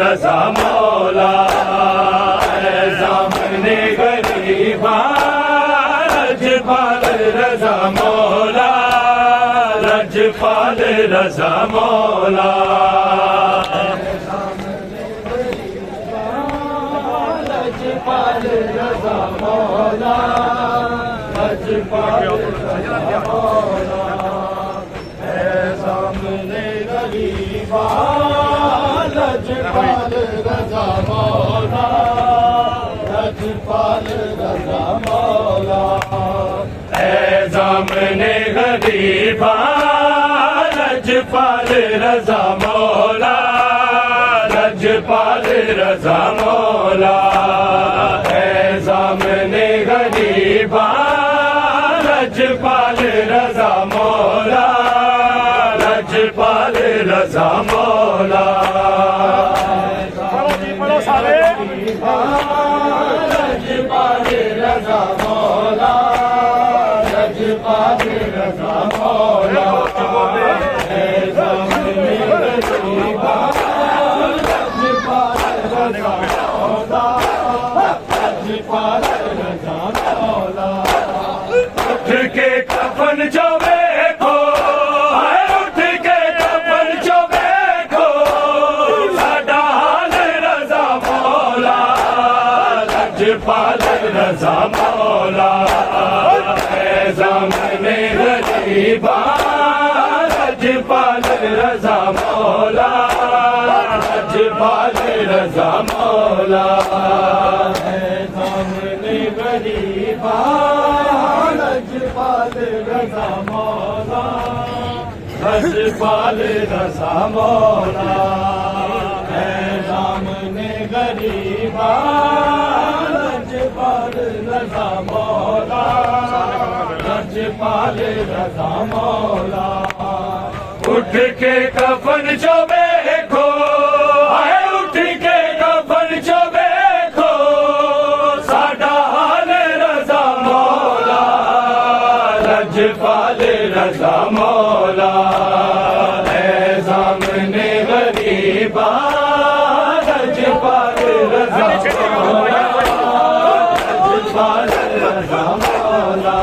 रज़ा मौला ज़ामने गरीबा लजपाल रज़ा मौला लजपाल रज़ा मौला लजपाल रज़ा मौला लजपाल रज़ा मौला ज़ामने गरीबा लजपाल रज़ा मौला लजपाल रज़ा मौला ज़ामने गरीबा लजपाल रज़ा मौला लजपाल रज़ा मौला ज़ामने गरीबा लजपाल रज़ा मौला लजपाल रज़ा मौला लजपाल रज़ा मौला लजपाल रज़ा मौला ज़ामने गरीबा लजपाल रज़ा मौला लजपाल रज़ा मौला उठ के कफन जो देखो उठ के कफन जो देखो साडा हाल रज़ा मौला लजपाल रज़ा मौला ज़ामने गरीबा लजपाल रज़ा मौला लजपाल रज़ा मौला ज़ामने गरीबा लजपाल रज़ा मौला लजपाल रज़ा मौला ज़ामने गरीबा लजपाल रज़ा मौला लजपाल रज़ा मौला उठ के कफन जो देखो उठ के कफन जो देखो साडा हाल रज़ा मौला लजपाल रज़ा मौला ज़ामने गरीबा लजपाल रज़ा मौला लजपाल रज़ा मौला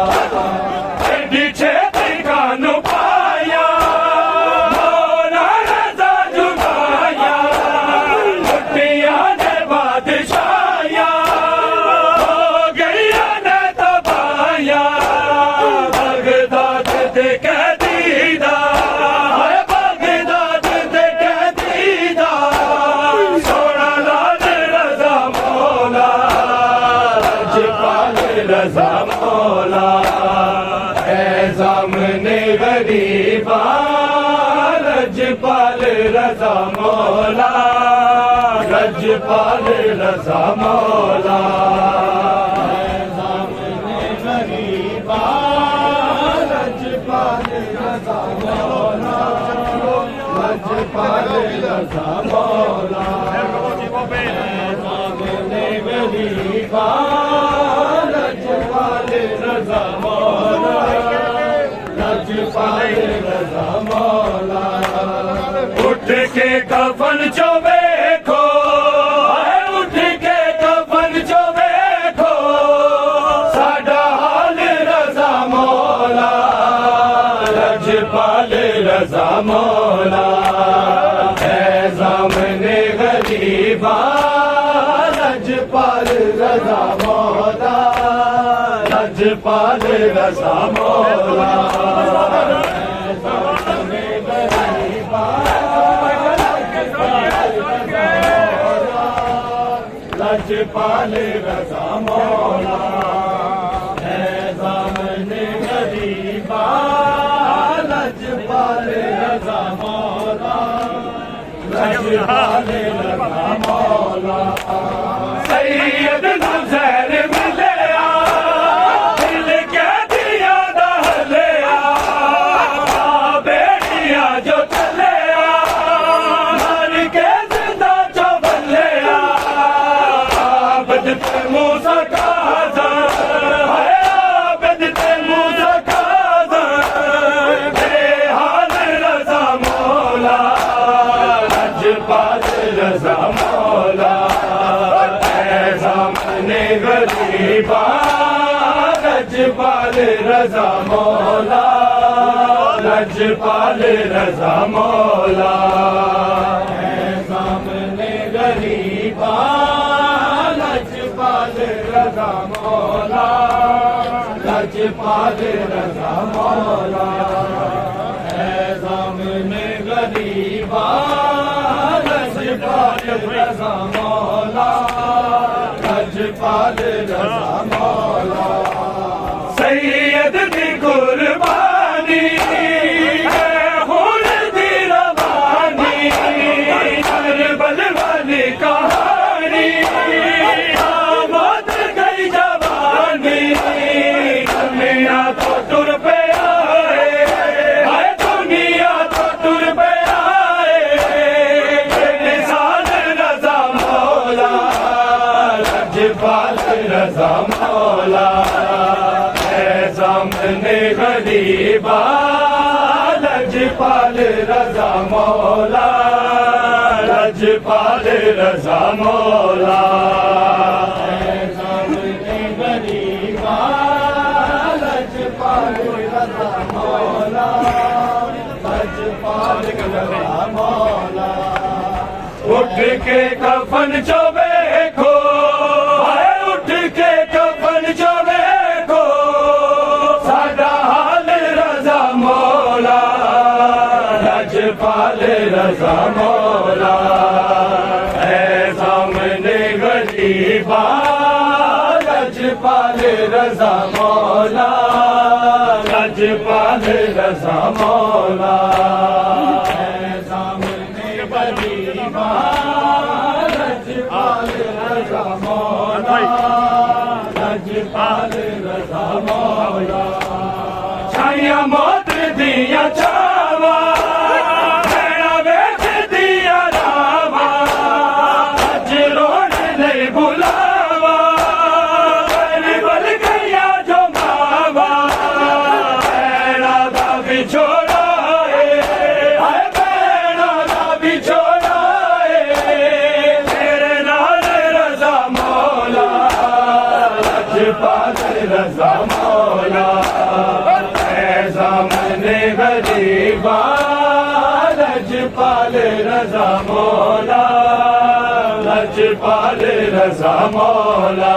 रज़ा मौला ज़ामने गरीबा लजपाल रज़ा मौला लजपाल रज़ा मौला ज़ामने गरीबा लजपाल रज़ा मौला लजपाल रज़ा मौला ज़ामने गरीबा के कफन चो देखो, उठ के कफन चो देखो, साडा हाल रजा मौला, लजपाल रजा मौला, है सामने गरीबा, लजपाल रजा मौला, लजपाल रजा मौला, लजपाल रजा मौला, है सामने गरीबा, लजपाल रजा मौला, लजपाल रजा मौला। सैयद नज़र मिलया, दिल के दिया दहलया, बेड़िया जो चलया, मर के जिंदा चो बलया, बदते मूसा काज़ा, बदते मूसा काज़ा, बेहाल रजा मौला, लजपाल रजा मौला, सामने गरीबा, लजपाल रजा मौला, लजपाल रजा मौला, सामने गरीबा, लजपाल रजा मौला, लजपाल रजा मौला, सामने गरीबा, लजपाल रजा मौला, लजपाल रजा मौला। सैयद दी कुर्बानी है हुन दी रवानी, करबल वाली कहानी, मौत गई जवानी, दुनिया तो टुर पे आए, दुनिया तो टुर पे आए, निशान रजा मौला, लजपाल रजा मौला, है सामने गरीबा, लजपाल रजा मौला, लजपाल रजा मौला, है सामने गरीबा, लजपाल रजा मौला, लजपाल रजा मौला। उठ के कफन चो देखो, उठ के कफन चो देखो, साडा हाल रजा मौला, लजपाल रजा मौला, है सामने गरीबा, लजपाल रजा मौला, लजपाल रजा मौला, है सामने गरीबा, लजपाल रजा मौला, लजपाल रजा मौला। छाया मौत दिया छावा, भैड़ा बेच दिया रावा, अज रोड नहीं बुलावा, बल गया जो मावा, भैड़ा दा बिछोड़ा है, भैड़ा दा बिछोड़ा है, तेरे नाल रजा मौला, लजपाल रजा मौला, सामने गरीबा, लजपाल रजा मौला, लजपाल रजा मौला,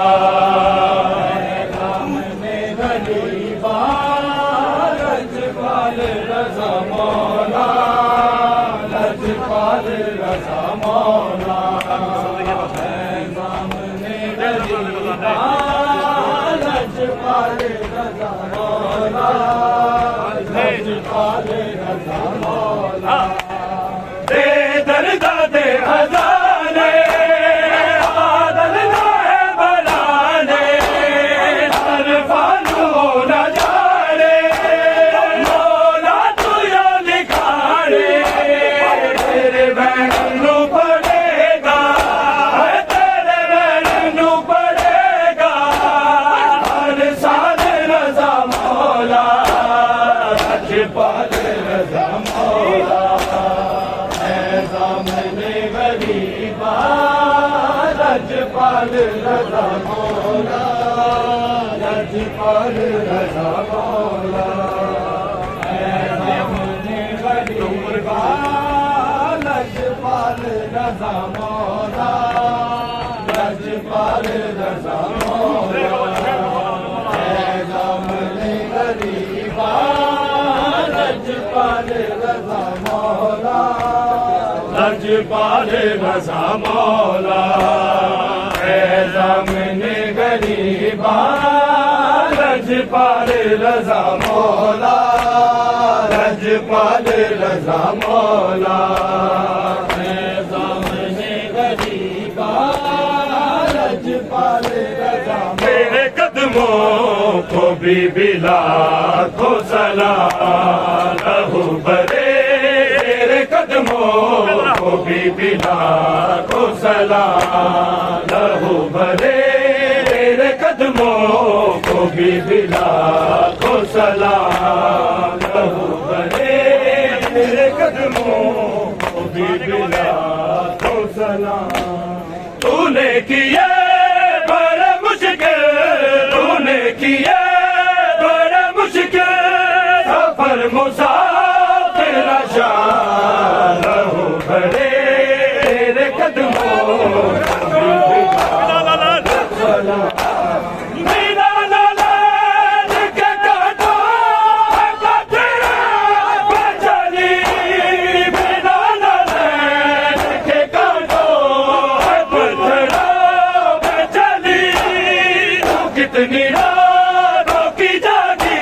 सामने गरीबा, लजपाल रजा मौला, लजपाल रजा मौला, सामने गरीबा, लजपाल रजा मौला, लजपाल रजा मौला। दे दर्दा दे खजाने, आदल है बनाने, हर फालू न जाने, मौला तू या लिखाने, तेरे बैनू पड़ेगा, तेरे बैनू पड़ेगा, हर साल रजा मौला, लजपाल रजा मौला लजपाल रजा मौला लजपाल रजा मौला लजपाल रजा मौला गरीबा लजपाल रजा मौला लजपाल रजा मौला ज़ामिने गरीबा लजपाल रजा मौला लजपाल रजा मौला ज़ामिने गरीबा लजपाल रजा मेरे कदमों को भी बिला को सलाम लहू बरे तेरे कदमों को भी बिला को सलाम लहू भरे तेरे कदमों को भी बिला को सलाम लहू भरे तेरे कदमों को भी बिला को सलाम तूने किया बड़ा मुश्किल तूने किया बड़ा मुश्किल सफर मुसाफिर शान लहू भरे तेरे कदमों कितनी रातों की जागी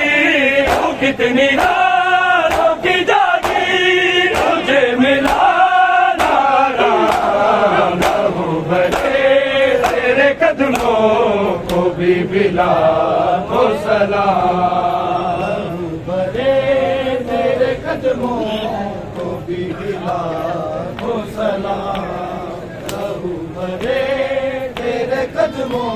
कितनी रातों की जागी तुझे मिला लहू भरे तेरे कदमों को भी बिला को सलाम भरे तेरे कदमों को भी बिला को सलाम लहू भरे तेरे कदमों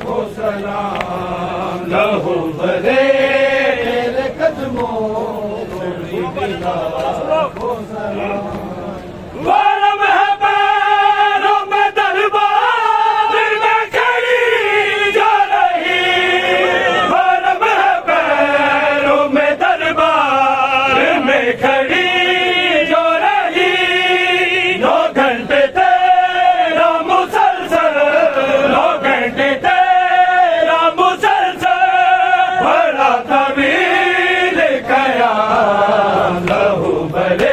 को सलाम लहू भरे तेरे कदमों को सलाम वारम है पैरों में दरबार में खड़ी जा रही वारम है पैरों में दरबार में खड़ी जो रही 9 घंटे तेरा मुसलसल 9 घंटे तेरा मुसलसल बड़ा तवील कयाम लहू भरे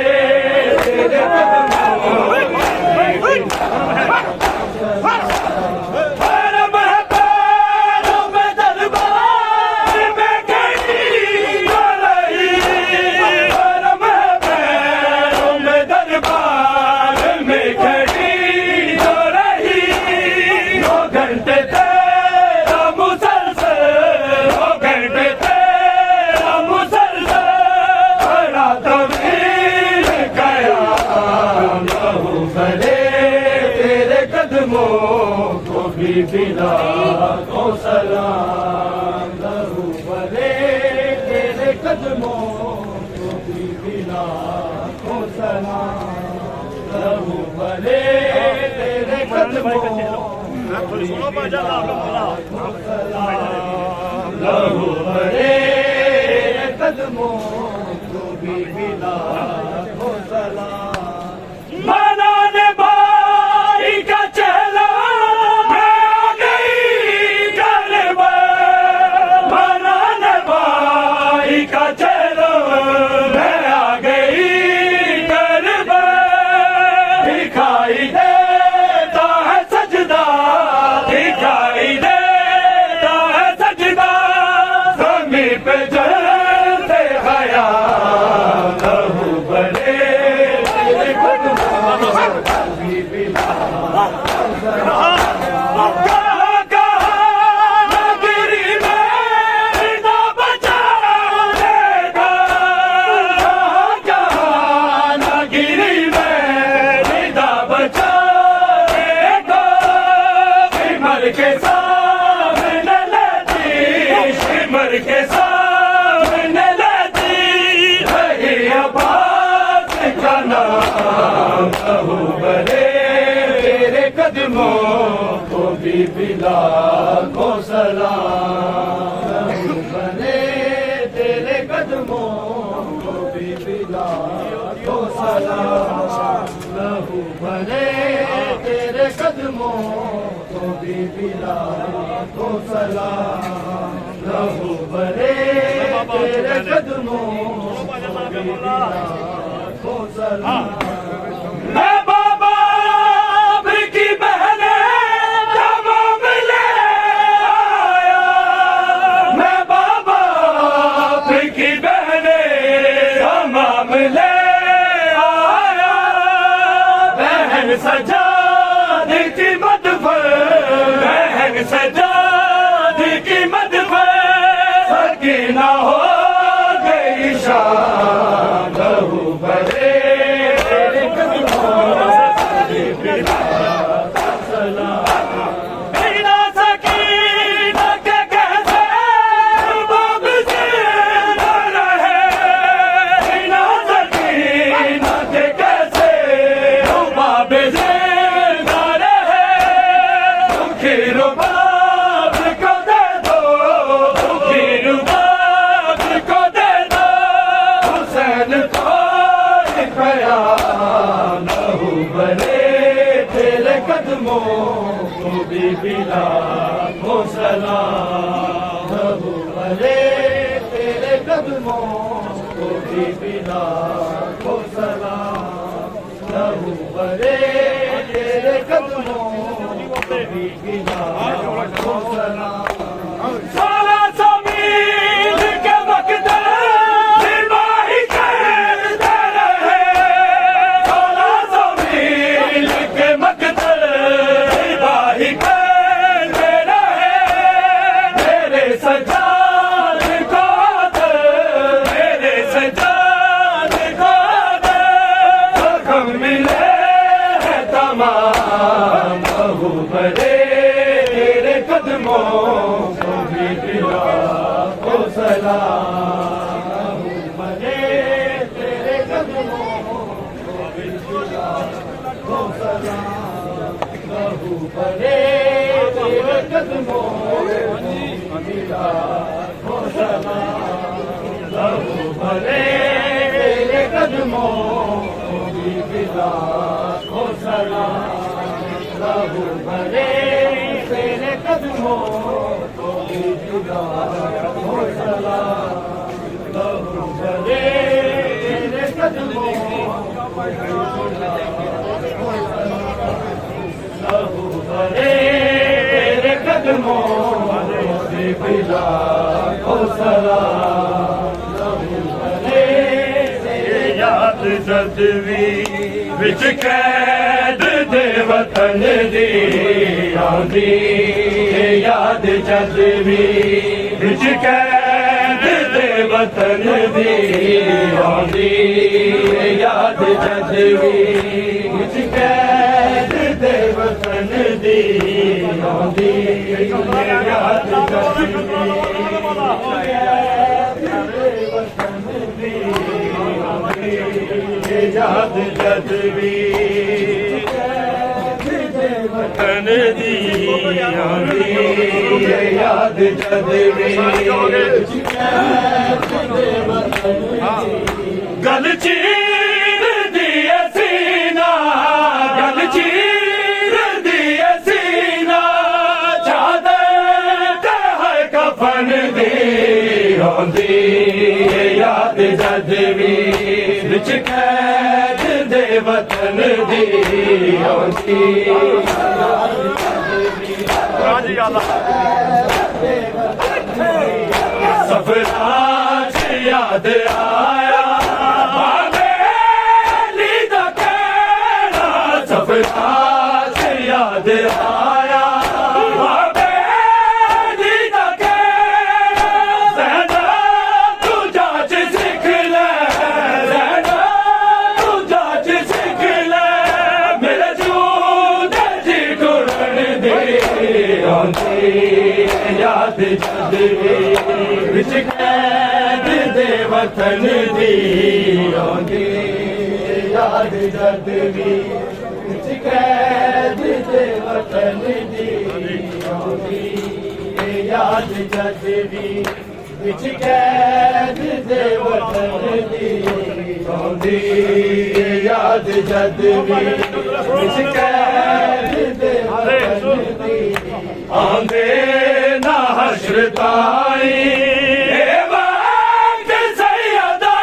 को भी बिला को सलाम लहू भरे तेरे कदमों को भी बिला को सलाम लहू भरे तेरे कदमों लहू भरे कदमों को भी बिला को सलाम मनाने भाई का चेहरा पे जलते हया लहू भरे तेरे कदमों भी बिला के सामने लेती सिमर के सामने लेती रही अब्बास का नाम लहू भरे तेरे कदमों बीबी लाखों सलाम बने तेरे कदमों को बीबी लाखों सलाम लहू बने तेरे कदमों को बीबी लाखों सलाम लहू बने तेरे कदमों को बीबी लाखों सलाम सजाद की मदफर बहन सजाद की मदफर सकीना हो गई शान लहू भरे तेरे कदमों से बिना सलाम बिना सकीना के कैसे बाब से न रहे बिना सकीना के कैसे बाब से रुबाब को दे दो दुखी रुबाब को दे दो हुसैन को खया लहू बने तेरे कदमों को बीबी लाखों सलाम लहू बने तेरे कदमों को बीबी लाखों सलाम लहू बने तेरे कदमों बीबी लाखों सलाम 1600 मील के वक्त सिपाही करते रहे 1600 मील के वक्त सिपाही करते रहे मेरे सजाद को दे मेरे सजाद को दे जख्म मिले तमाम लहू भरे तेरे कदमों को बीबी लाखों सलाम लहू भरे तेरे कदमों को बीबी लाखों सलाम लहू भरे तेरे कदमों को बीबी लाखों सलाम लहू भरे तेरे कदमों को बीबी लाखों सलाम लहू भरे तेरे कदमों को बीबी लाखों सलाम लहू भरे तेरे कदमों को बीबी लाखों सलाम लहू भरे तेरे कदमों को बीबी लाखों सलाम लहू भरे याद जदवी विच कैद दे वतन दी आंदी याद जदवी विच कैद दे वतन दी आंदी याद जदवी विच कैद दे वतन दी आंदी याद जदवी याद जदवी वतन दी आंदी याद जदवी गल चीर दिए सीना गल चीर दिए सीना चादर है कफन दी आंदी याद जदवी विच कैद दे वतन दी आंदी सफराज याद आया बाबेली दा कहना सफराज याद आया बाबेली दा कहना ज़ैना तू जाच सीख ले ज़ैना तू जाच सीख ले मेरे जूद जी टुरन दे आंदी याद जदवी विच कैद दे वतन दी आंदी याद जदवी विच कैद दे वतन दी याद जद भी विच कैद दे वतन दी आंदी याद जद भी विच कैद दे वतन दी आंदे ना हश्र ताई ए वक्त सैयदा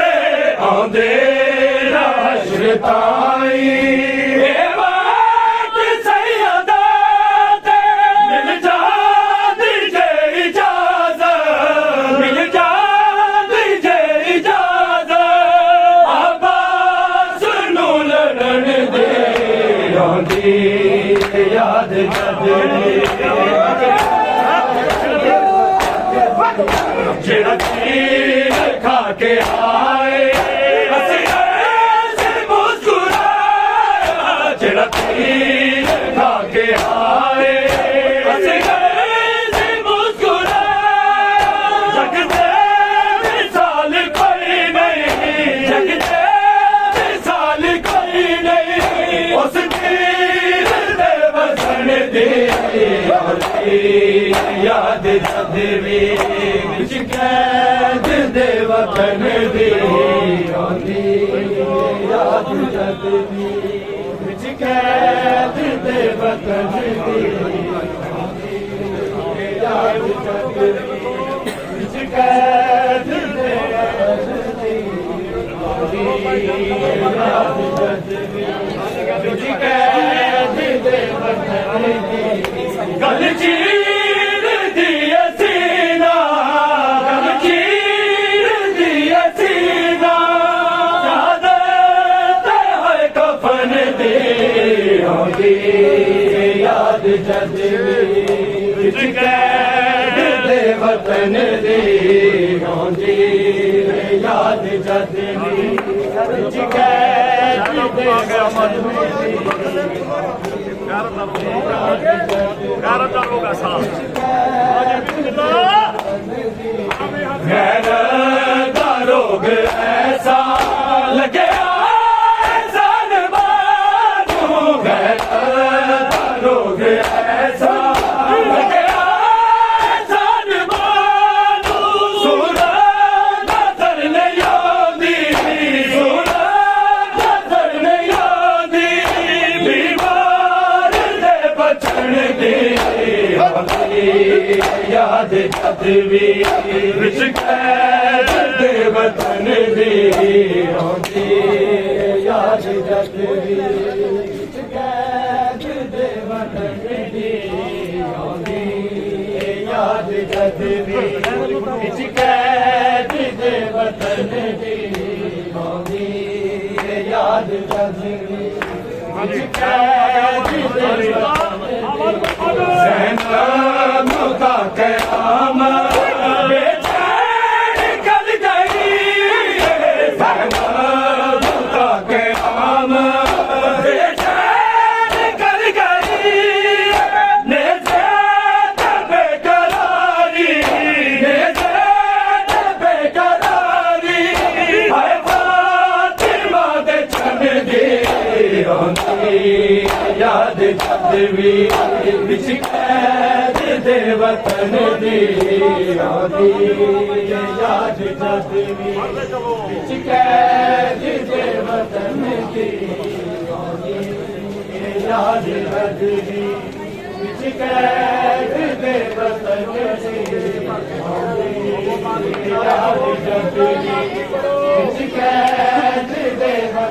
दे आंदे ना हश्र ताई याद जद जेड़ा चीर खा के आए से मुस्कुराया जेड़ा चीर खा के आए से मुस्कुराया जगदे मिसाल कोई नहीं जगदे मिसाल कोई नहीं उस याद जद भी विच कैद दे वतन दी आंदी याद जद भी विच कैद दे वतन दी याद जद भी विच कैद दे वतन दी याद जद भी विच कैद दे वतन दी गल चीर दिया सीना गल चीर दिया सीना याद है कफन दे आंदी याद जद विच कैद दे वतन दे आंदी याद जद विच कैद दे वतन दे कारदारों का साथ का रोग ऐसा लगे रोग ऐसा लगे नजर नहीं आती नजर नहीं आती बीमार दे बचन दे याद जद भी विच कैद दे वतन दी आंदी याद जद भी विच कैद दे वतन दी आंदी याद जद भी विच कैद दे वतन दी आंदी याद जद भी विच कैद दे वतन ज़ैनब का क़याम बेचैन कर गई ज़ैनब का क़याम बेचैन कर गई नेज़त बेकरारी नेज़त बेकरारी हाय फातिमा दे छन दे आंदी याद जद भी विच कैद दे वतन दी आंदी याद जद भी विच कैद दे वतन दी आंदी याद जद भी विच कैद दे वतन दी आंदी याद जद भी विच कैद दे वतन दी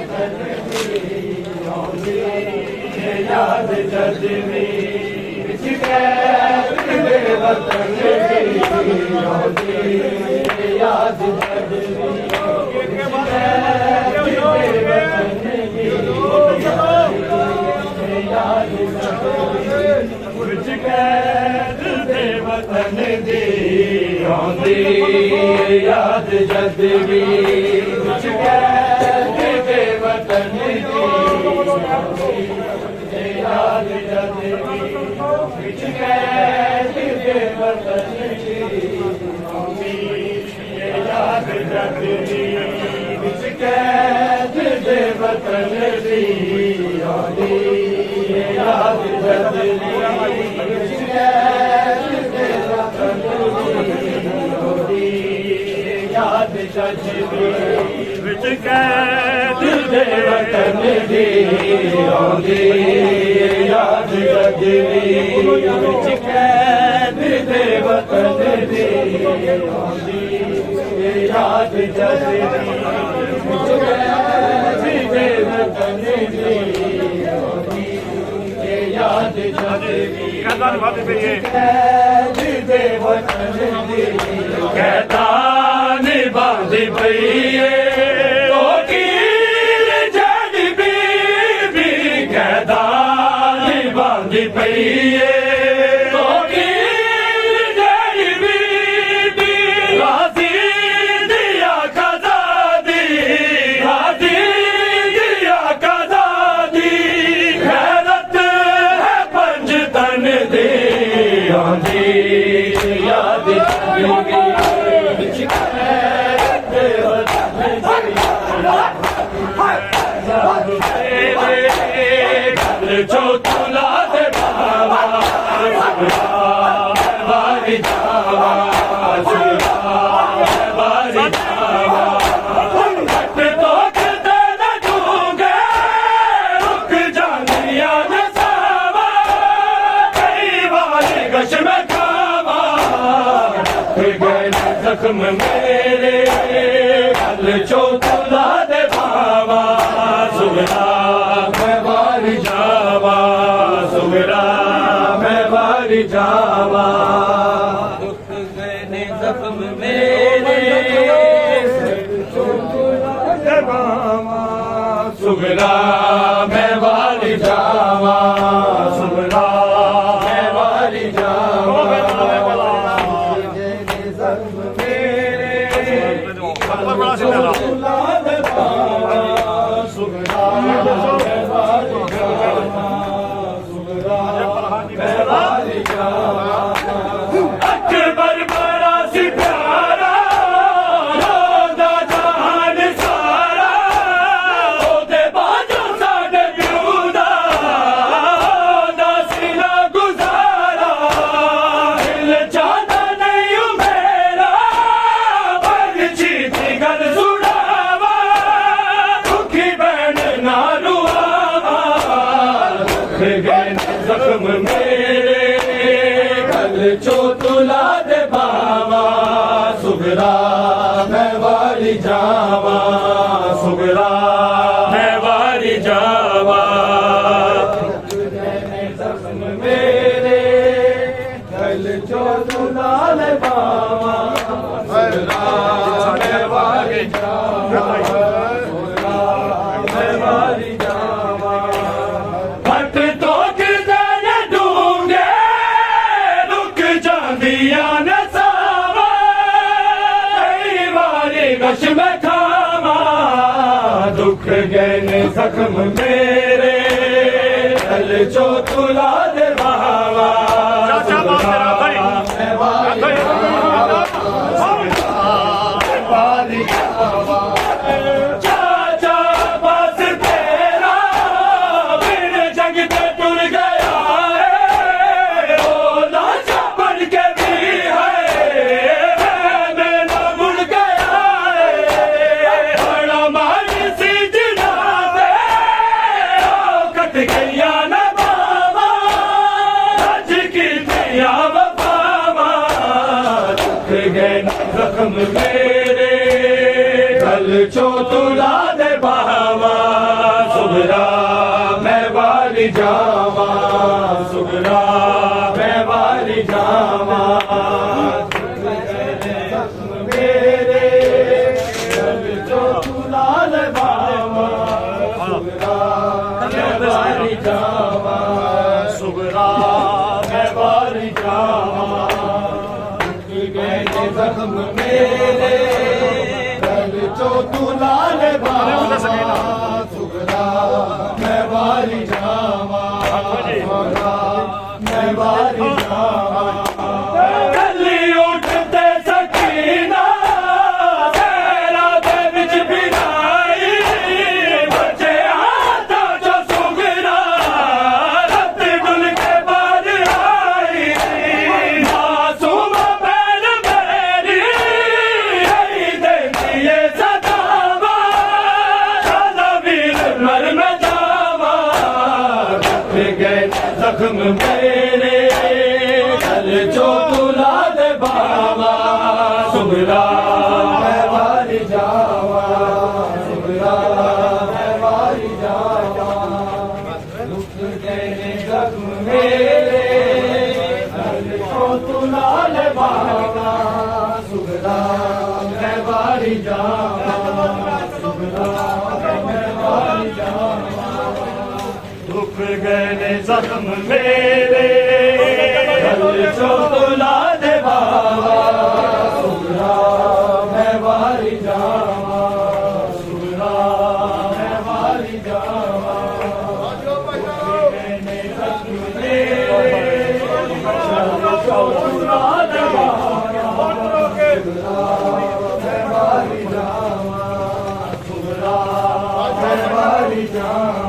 आंदी याद जद भी विच कैद दे वतन दी आंदी याद जद भी विच कैद दे वतन दी याद जद भी विच कैद दे वतन दी आंदी याद जद भी विच कैद दे वतन दी याद जद भी विच कैद दे वतन दी आंदी याद जद भी विच कैद दे वतन दी आंदी याद जद भी ਜੱਜਦੀ ਵਿੱਚ ਕੈਦ ਦੇ ਵਤਨ ਦੀ ਆਉਂਦੀ ਯਾਦ ਜੱਜਦੀ ਵਿੱਚ ਕੈਦ ਦੇ ਵਤਨ ਦੀ ਆਉਂਦੀ ਯਾਦ ਜੱਜਦੀ ਵਿੱਚ ਕੈਦ ਦੇ ਵਤਨ ਦੀ ਆਉਂਦੀ ਯਾਦ ਜੱਜਦੀ ਕਹਿੰਦਾ ਨਿਭਾਉਂਦੀ ਪਈ ਏ ਕੈਦ ਦੇ ਵਤਨ ਦੀ ਕਹਿਤਾ ਨਿਭਾਉਂਦੀ ਪਈ ਏ ਕੋਟੀਰ ਜੱਜ ਬੀਬੀ ਕਹਿਤਾ ਨਿਭਾਉਂਦੀ ਪਈ ਏ ਕੋਟੀਰ ਜੱਜ ਬੀਬੀ ਰਾਜ਼ੀ ਦਿਆ ਕਜ਼ਾ ਦੀ ਰਾਜ਼ੀ ਦਿਆ ਕਜ਼ਾ ਦੀ ਖੈਰਤ ਹੈ ਪੰਜ ਤਨ ਦੀ ਆਂਦੀ ਯਾਦ ਜੱਗੀ ਵਿੱਚ ਕੈਦ ਦੇ ਵਤਨ ਦੀ ਗੱਲ ਚੋ ਤੁਲਾ ਦੇ ਬਾਵਾ ਵਾਰੀ ਜਾਵਾ ਵਾਰੀ ਜਾਵਾ ਘੱਟ ਤੋਂ ਕਿਤੇ ਨਾ ਜੂਗੇ ਰੁਕ ਜਾਂਦੀਆਂ ਨਸਾਵਾ ਕਈ ਵਾਰੀ ਗਸ਼ ਮੈਂ ਖਾਵਾ ਗਏ ਜ਼ਖਮ ਮੇਰੇ ਗੱਲ ਚੋ ਤੁਲਾ ਦੇ ਬਾਵਾ ਸੁਗਰਾ ਮੈਂ ਵਾਰੀ ਜਾਵਾ ਸੁਗਰਾ ਮੈਂ ਵਾਰੀ ਜਾਵਾ ਦੁੱਖ ਗਏ ਨੇ ਜ਼ਖਮ ਮੇਰੇ ਦੇ ਬਾਵਾ ਸੁਗਰਾ ਮੈਂ ਵਾਰੀ ਜਾਵਾ ਸੁਗਰਾ ਮੈਂ ਵਾਰੀ ਜਾਵਾ ਪਰ ਬੜਾ ਸੀ ਮੇਰਾ ਅਕਬਰ ਬੜਾ ਸੀ ਪਿਆਰਾ ਰੋਂਦਾ ਜਹਾਨ ਸਾਰਾ ਉਹਦੇ ਬਾਝੋਂ ਸਾਡੇ ਪਿਓ ਦਾ ਸੀ ਨਾ ਗੁਜ਼ਾਰਾ ਹਿਲ ਜਾਂਦਾ ਨਹੀਂ ਓ ਮੇਰਾ ਪੰਛੀ ਦੀ ਗੱਲ ਸੁਣਾਵਾ ਦੁਖੀ ਭੈਣ ਨਾ ਰੁਆਵਾ ਦੁੱਖ ਗਏ ਨੇ ਜ਼ਖਮ ਮੇਰੇ ਗੱਲ ਚੋ ਤੁਲਾ ਦੇ ਬਾਵਾ ਸੁਗਰਾ ਮੈਂ ਵਾਲੀ ਜਾਵਾ ਸੁਗਰਾ ਮੈਂ ਵਾਲੀ ਜਾਵਾ ਜ਼ਖਮ ਮੇਰੇ ਗੱਲ ਚੋ ਤੁਲਾ ਦੇ ਬਾਵਾ ਸੁਗਰਾ ਮੈਂ ਵਾਲੀ ਜਾਵਾ ਸੁਗਰਾ ਮੈਂ ਵਾਲੀ ਜਾਵਾ ਹੱਥ ਤੋਂ ਕਿਤੇ ਨਾ ਡੂੰਘੇ ਰੁਕ ਜਾਂਦੀਆਂ ਨਸਾਵਾ ਕਈ ਵਾਰੀ ਗਸ਼ ਮੈਂ ਖਾਵਾਂ ਦੁੱਖ ਗਏ ਨੇ ਜ਼ਖਮ ਮੇਰੇ ਦਿਲ ਚੋ ਤੁਲਾ ਦੇ ਬਾਵਾ ਚਾਚਾ ਬਾਪ ਤੇਰਾ ਭਾਈ ਮੈਂ ਵਾਲੀ ਵਾਲੀ ਜਾਵਾ ਚਾਚਾ ਬਸ ਤੇਰਾ ਬਿਨ ਜੰਗ ਤੇ ਟੁਰ ਗਿਆ ਏ ਉਹ ਲਾਸ਼ਾ ਬਣ ਕੇ ਵੀ ਹੈ ਮੈਂ ਨਾ ਮੁੜ ਗਿਆ ਏ ਬੜਾ ਮਾਨ ਸੀ ਜਿਨਾ ਤੇ ਉਹ ਕੱਟ ਗਈਆਂ ਨਾ ਬਾਵਾ ਅੱਜ ਕੀਤੀਆਂ ਵਫਾਵਾਂ ਦੁੱਖ ਗਏ ਨੇ ਜ਼ਖਮ ਮੇਰੇ ਗੱਲ ਚੋ ਤੁਲਾ ਦੇ ਬਾਵਾ ਸੁਗਰਾ ਮੈਂ ਵਾਲੀ ਜਾਵਾ ਸੁਗਰਾ ਮੈਂ ਵਾਲੀ ਜਾਵਾ ਦੁੱਖ ਗਏ ਨੇ ਜ਼ਖਮ ਮੇਰੇ ਗੱਲ ਚੋ ਤੁਲਾ ਦੇ ਬਾਵਾ ਸੁਗਰਾ ਮੈਂ ਵਾਲੀ ਜਾਵਾ ਸੁਗਰਾ ਮੈਂ ਵਾਲੀ ਜਾਵਾ ਗਏ ਨੇ ਜ਼ਖਮ ਮੇਰੇ ਦਿਲ ਚੋ ਤੁਲਾ ਲੈ ਬਾਵਾ ਸੁਗਰਾ ਮੈਂ ਵਾਲੀ ਜਾਵਾ ਮੈਂ ਵਾਲੀ ਜਾਵਾ ਕੱਲੀ ਉੱਠਦੇ ਸਕੀਨਾ ਸਹਿਰਾ ਦੇ ਵਿੱਚ ਬਿਨਾਈ ਬੱਚੇ ਹੱਥਾਂ ਚੋਂ ਸੁਗਰਾ ਰੱਤ ਡੁੱਲ ਕੇ ਬਾਹਰ ਆਈ ਮਾਸੂਮ ਭੈਣ ਮੇਰੀ ਆਈ ਦੇਂਦੀ ਏ चोतुला दे बाबा सुगरा मैं वारी जावा सुगरा मैं वारी जावा दुख देने जग मेरे चोतुला दे बाबा सुगरा मैं वारी जावा सुगरा मैं वारी जावा दुख गए जख्म मेरे चोतुला दे बाबा सुगरा मैं वारी जावा सुगरा मैं वारी जावा चोतुला दे बाबा मैं वारी जावा सुगरा मैं वारी जावा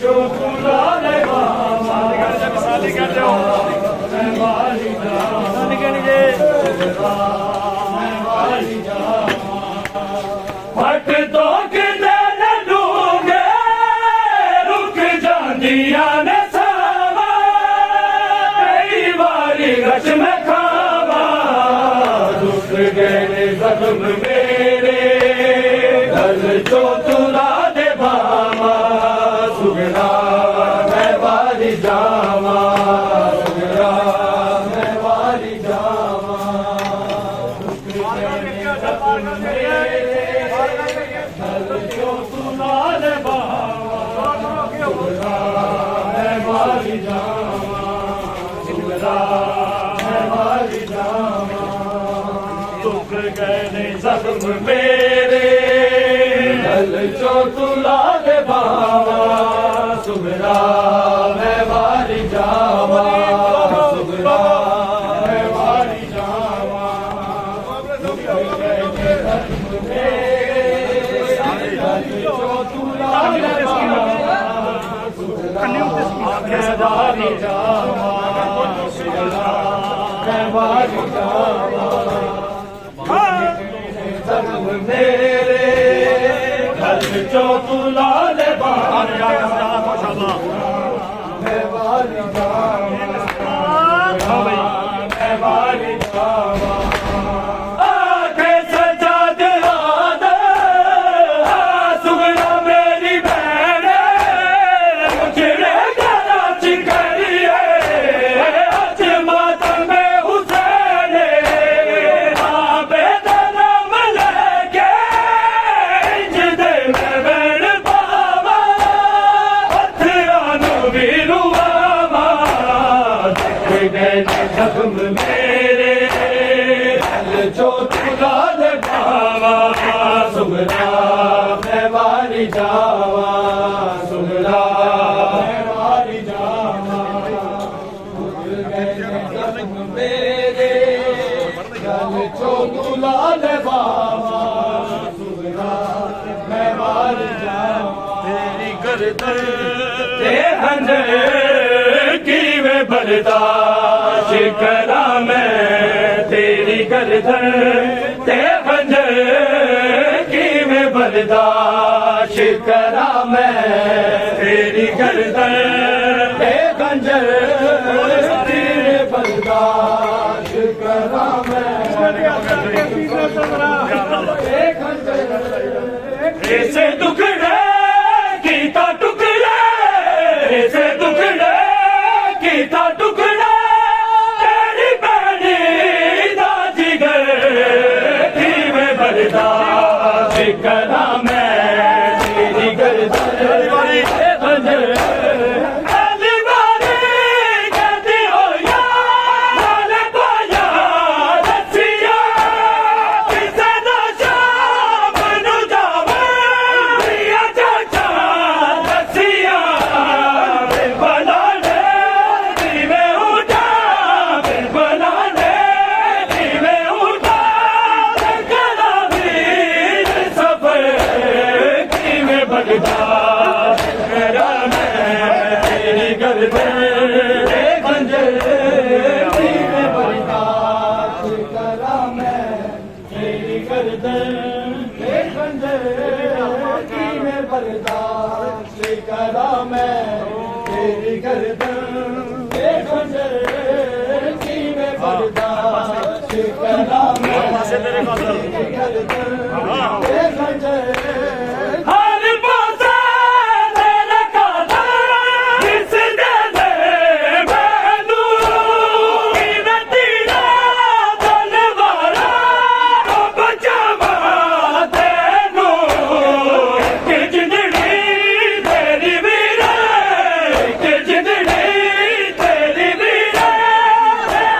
चोतुला दे बाबा साली कर दो मैं वारी जावा साली कर लीजिए मैं वारी जावा फट तो किने न डूंगे रुक जांदिया ने सावा कई बारी गश में खावा दुख गए जख्म मेरे घर चोतुला दे बाबा सुगरा मैं वारी जावा सुगरा मैं वारी जावा दुख गए जख्म मेरे घर चोतुला दे बाबा सुगरा मैं वारी जावा सुगरा मैं वारी जावा दुख गए जख्म मेरे दिल चोतुला दे बाबा सुगरा मैं वारी जावा सुगरा मैं वारी जावा दुख गए जख्म मेरे दिल चोतुला दे बाबा सुगरा मैं वारी जावा सुगरा मैं वारी जावा जख्म मेरे घर चोतुला दे बाबा माशाल्लाह मैं वारी जावा मैं वारी जावा आंखें सजा दे सुगरा मेरी बहन मुझे कराची करिए आज मातम में हुसैन जख्म मेरे चोतुला दे बाबा सुगरा मैं वारी जावा सुगरा मैं वारी जावा जख्म मेरे चोतुला दे बाबा सुगरा मैं वारी जावा तेरी गर्दन ते हंजर की वे बर्दाश्त करा मैं तेरी गर्दन ते खंजर की मैं बर्दाश्त करा मैं तेरी गर्दन ते खंजर की मैं बर्दाश्त करा मैं ऐसे टुकड़े कीता टुकड़े ऐसे टुकड़े कीता टुकड़ा तेरी बहनी दा जिगर की मैं बर्दाश्त करा मैं तेरी गर्दन खंजर बर्दाश्त करा मैं शिकरा मैं तेरी गर्दन ये खंजर की मैं बर्दाश्त शिकरा मैं तेरी गर्दन ये खंजर हर पासे तेरा काटा किस दे दे मैनू मैं तेरा तलवारा तो बचावा तैनू कि जिंदड़ी तेरी वीरे कि जिंदड़ी तेरी वीरे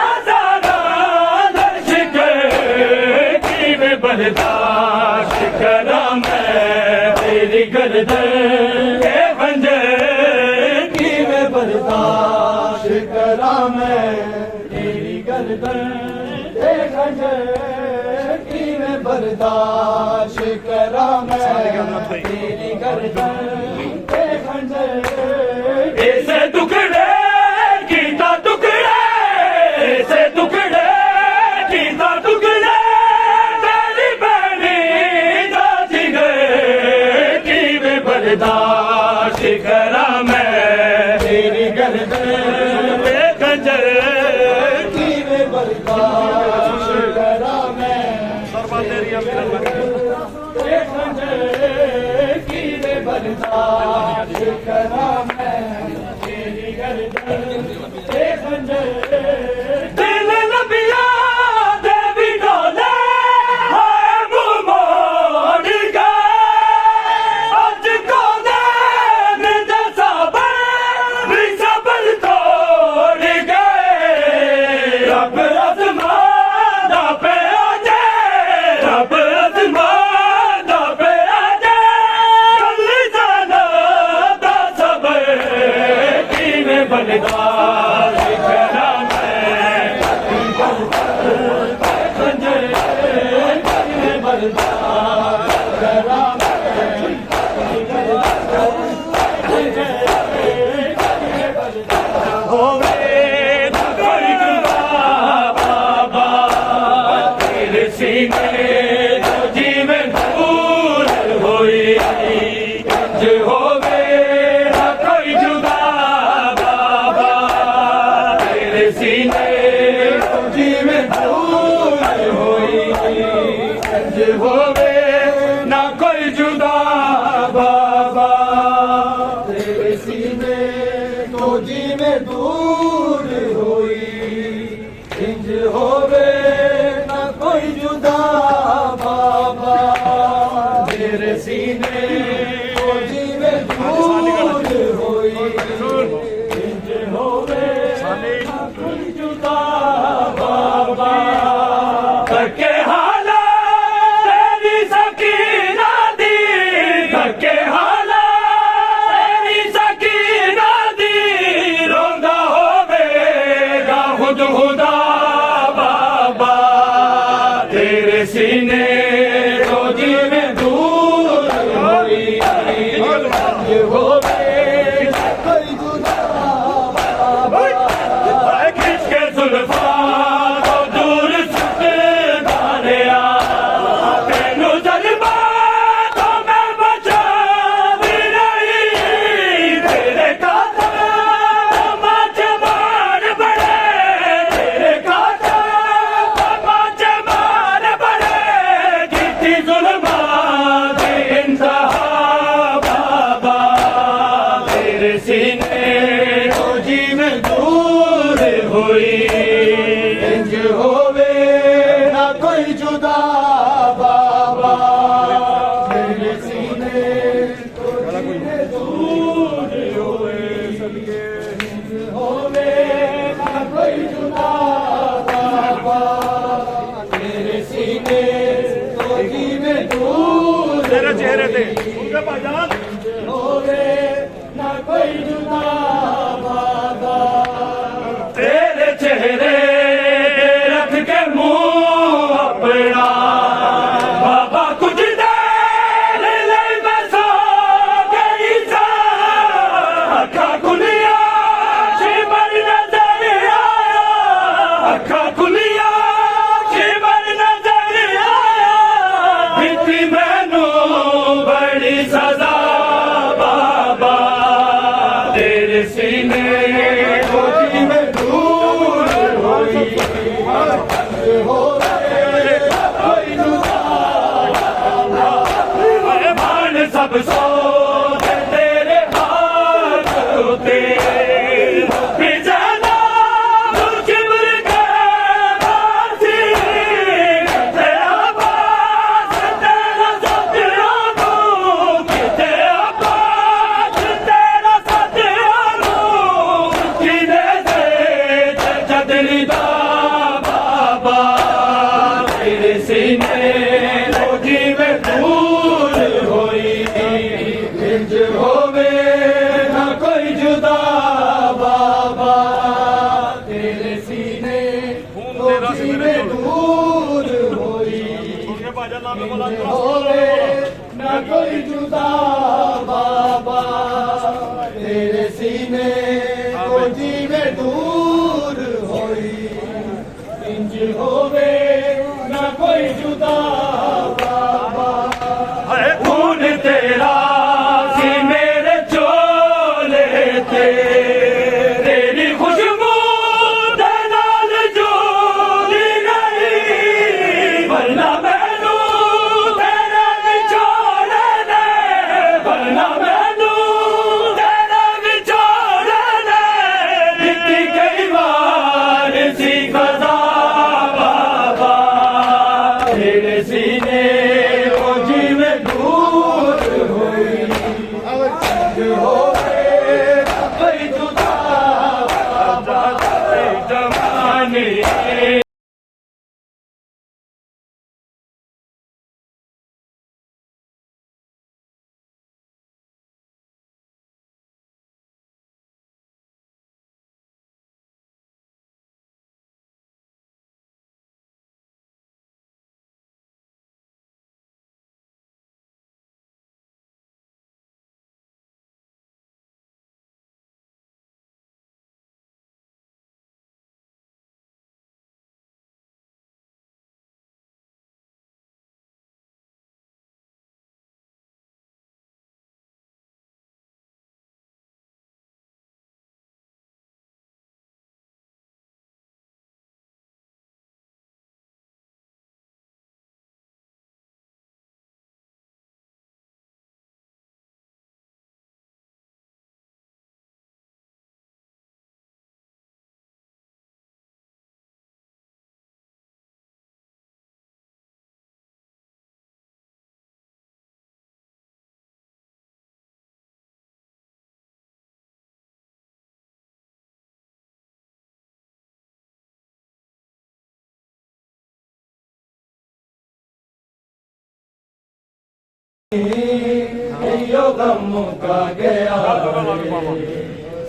हजारा दर्शक की मैं बर्दाश्त करा मैं तेरी गर्दन के खंजर की मैं बर्दाश्त करा मैं तेरी गर्दन ये खंजर की मैं बर्दाश्त करा मैं तेरी गर्दन ये खंजर ऐसे टुकड़े कीता टुकड़े ऐसे टुकड़े कीता टुकड़े तेरी बहनी दादी गए की मैं बर्दाश्त करा मैं तेरी गर्दन पे खंजर की मैं बर्दाश्त करा मैं ये खंजर की मैं बर्दाश्त करा मैं तेरी गर्दन ये खंजर दिल नबिया देवी डोले हाय मुँह मोड़ गए आज को दिन सबर भी सबर तोड़ गए रब आसमान पे आ जाए रब आसमान पे आ जाए कल जाना दा सबर की मैं बलिदान करा मैं खंजर मैं बर्दाश्त करा होवे ना कोई जुदा बाबा तेरे सीने जो जी में दूर होई जो होवे ना कोई जुदा बाबा तेरे सीने जो जी में दूर होई जो होवे ना कोई जुदा बाबा तेरे सीने तो जी में दूर हुई इंज होवे ना कोई जुदा बाबा तेरे सीने तो जी में दूर हुई इंज होवे ना कोई जुदा बाबा धक्के हाला तेरी सकीना दी धक्के हाला तेरी सकीना दी रोंदा होवेगा खुद खुदा बाबा तेरे सीने तो जी में दूर होई ये होवे ना कोई जुदा बाबा खिंच के जुल्फा तो दूर सुट डालिया तेनू जलवा तो मैं बचा भी नहीं तेरे काका माच मार बड़े तेरे काका माच मार बड़े कितनी जुल्मा दे इंतहा बाबा तेरे सीने तो जी में दूर हुई इंज होवे ना कोई जुदा बाबा मेरे सीने तो जीने दूर होवे इंज होवे ना कोई जुदा बाबा मेरे सीने तो जीने दूर तेरे चेहरे पे उनके भाईजान होवे ना कोई जुदा बाबा तेरे चेहरे रख तेरे सीने तो जिਵੇਂ दूर होई होवे कोई जुदा मान सब सो तेरे हाथ उते बिजाना मुर्शिद के बासी तेरा बास तेरा सतिया को तेरा बास तेरा सतिया को किने से जदली दा बाबा तेरे सीने तो जिਵੇਂ दूर होई इंज होवे ना कोई जुदा बाबा तेरे सीने तो जिਵੇਂ दूर होई इंज होवे ना कोई जुदा बाबा तेरे सीने तो जिਵੇਂ दूर होई इंज होवे ना कोई जुदा बाबा खून तेरा सी मेरे चोले ते तेरी खुशबू दे नाल जोड़ी नहीं वरना मैनू तेरा विछोड़े ने वरना मैनू तेरा विछोड़े ने दित्ती कई बार सी खजा बाबा तेरे सीने तो जिਵੇਂ दूर होई इंज होवे ना कोई जुदा बाबा जमाने यो गम मुका गया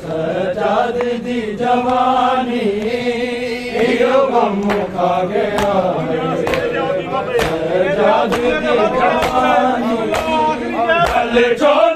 सजाद दी जवानी यो गम मुका गया सजाद दी जवानी चल छोड़